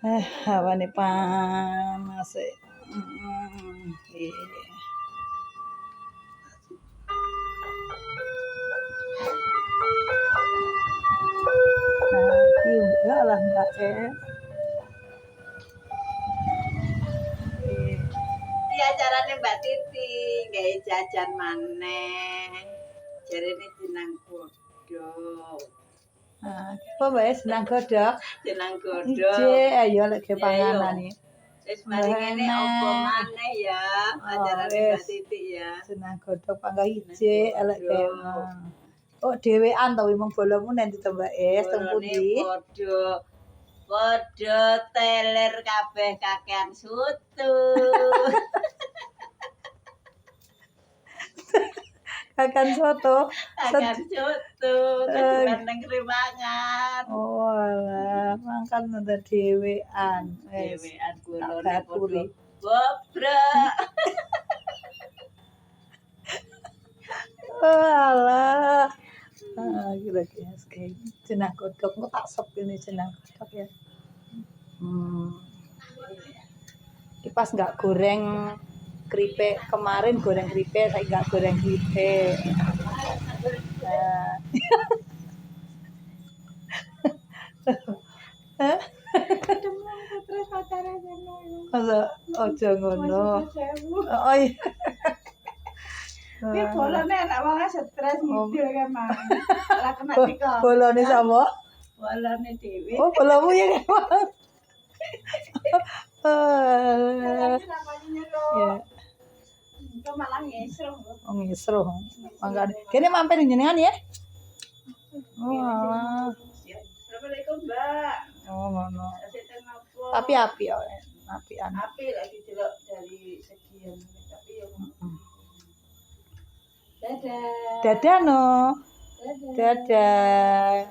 Hawane panas. Iya. Nah, lah Mbak Iki acarane Mbak Titi, gawe jajan maneh. Jarene jenang godhog. Apa wae senang godhog? Jenang godhog. Ije ayo lek ge panganan iki. Wis mari ngene apa maneh ya, acarane Mbak Titi ya. Senang godhog pangga ije elek ge. Oh dhewean to wong bolomu nanti to Mbak teng pundi? Padha teler kabeh kakean sutu. Kakan soto. Kakean sutu, keduan ning Krimangan. Oh alah, mangkan nonton dhewean. Dhewean kulone baturi. Bobrok. Oh alah. Kira-kira kayak jenang godhog kok tak sop ini jenang godhog ya. Ini pas nggak goreng keripik kemarin goreng keripik, saya nggak goreng keripik. Terus pacaran ngono. Aja ngono. Oh iya. Ini bolone anak wong stres ngidul kan, Mang. Ora kena dikok. Bolone sapa? Bolone dhewe. Oh, bolomu ya kan. Ya. Itu malah ngesruh. Oh, ngesruh. Mangkane. Kene mampir jenengan ya? Oh, alah. Assalamualaikum, Mbak. Oh, ngono. Tapi Tapi api ya, apian. api lagi delok dari sekian tapi ya. Dadah. Dadah no. Dadah. Dadah.